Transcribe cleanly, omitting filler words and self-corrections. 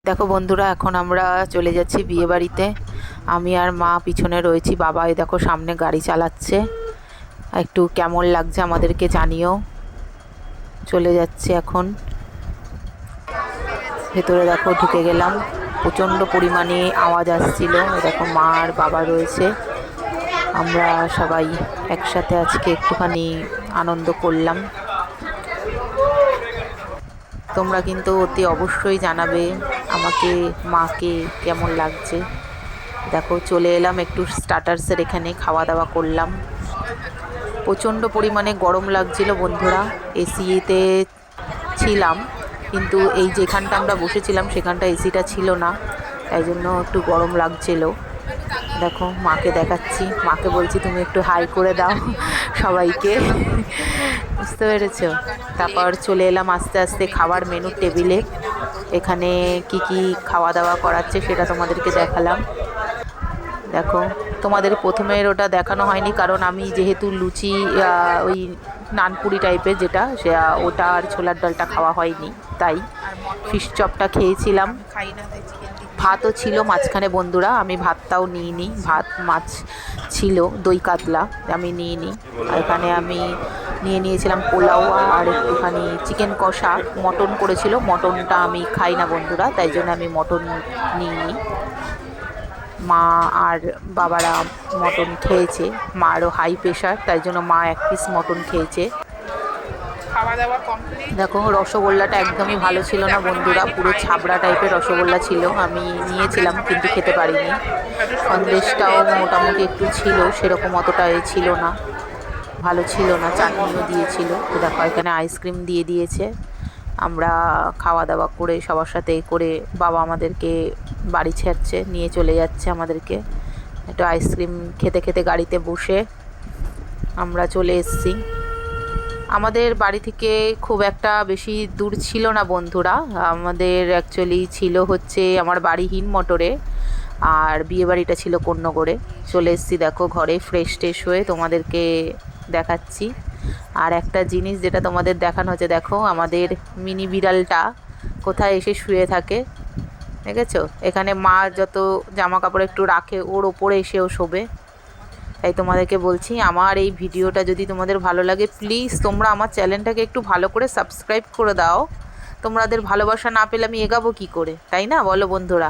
দেখো বন্ধুরা, এখন আমরা চলে যাচ্ছি বিয়ে বাড়িতে। আমি আর মা পিছনে রয়েছি, বাবা এই দেখো সামনে গাড়ি চালাচ্ছে। একটু কেমন লাগছে আমাদেরকে জানিও। চলে যাচ্ছে এখন, ভেতরে দেখো ঢুকে গেলাম। প্রচণ্ড পরিমাণে আওয়াজ আসছিল। দেখো মা আর বাবা রয়েছে, আমরা সবাই একসাথে আজকে একটুখানি আনন্দ করলাম। তোমরা কিন্তু অতি অবশ্যই জানাবে আমাকে, মাকে কেমন লাগছে। দেখো চলে এলাম একটু স্টার্টার্সের এখানে, খাওয়া দাওয়া করলাম। প্রচণ্ড পরিমাণে গরম লাগছিল বন্ধুরা। এসিতে ছিলাম, কিন্তু এই যেখানটা আমরা বসেছিলাম সেখানটা এসিটা ছিল না, তাই জন্য একটু গরম লাগছিল। দেখো মাকে দেখাচ্ছি, মাকে বলছি তুমি একটু হাই করে দাও সবাইকে, বুঝতে পেরেছো। তারপর চলে এলাম আস্তে আস্তে খাবার মেনু টেবিলে। এখানে কি কি খাওয়া দাওয়া করাচ্ছে সেটা তোমাদেরকে দেখালাম। দেখো তোমাদের প্রথমের ওটা দেখানো হয়নি, কারণ আমি যেহেতু লুচি ওই নানপুরি টাইপের যেটা সে ওটা আর ছোলার ডালটা খাওয়া হয়নি, তাই ফিশ চপটা খেয়েছিলাম। ভাতও ছিল মাঝখানে বন্ধুরা, আমি ভাতটাও নিইনি। ভাত মাছ ছিল, দই কাতলা আমি নিইনি। আর এখানে আমি নিয়ে নিয়েছিলাম পোলাও আর একটুখানি চিকেন কষা। মটন করেছিল, মটনটা আমি খাই না বন্ধুরা, তাই জন্য আমি মটন নিইনি। মা আর বাবারা মটন খেয়েছে, মারও হাই প্রেশার, তাই জন্য মা এক পিস মটন খেয়েছে। দেখো রসগোল্লাটা একদমই ভালো ছিল না বন্ধুরা, পুরো ছাবড়া টাইপের রসগোল্লা ছিল। আমি নিয়েছিলাম কিন্তু খেতে পারিনি। সন্দেশটাও মোটামুটি একটু ছিল, সেরকম অতটা ছিল না, ভালো ছিল না। চাটনিও দিয়েছিল। তো দেখো এখানে আইসক্রিম দিয়ে দিয়েছে। আমরা খাওয়া দাওয়া করে সবার সাথে করে বাবা আমাদেরকে বাড়ি ছাড়ছে, নিয়ে চলে যাচ্ছে আমাদেরকে। একটু আইসক্রিম খেতে খেতে গাড়িতে বসে আমরা চলে এসেছি। আমাদের বাড়ি থেকে খুব একটা বেশি দূর ছিল না বন্ধুরা। আমাদের অ্যাকচুয়ালি ছিল হচ্ছে আমার বাড়ি হিন্দমোটরে, আর বিয়েবাড়িটা ছিল কোন্নগরে। চলে এসেছি দেখো ঘরে, ফ্রেশ ট্রেশ হয়ে তোমাদেরকে দেখাচ্ছি। আর একটা জিনিস যেটা তোমাদের দেখানো হচ্ছে, দেখো আমাদের মিনি বিড়ালটা কোথায় এসে শুয়ে থাকে, দেখেছো। এখানে মা যত জামা কাপড় একটু রাখে ওর ওপরে এসেও শোবে। তাই তোমাদেরকে বলছি, আমার এই ভিডিওটা যদি তোমাদের ভালো লাগে, প্লিজ তোমরা আমার চ্যানেলটাকে একটু ভালো করে সাবস্ক্রাইব করে দাও। তোমাদের ভালোবাসা না পেলে আমি এগাবো কী করে, তাই না বলো বন্ধুরা।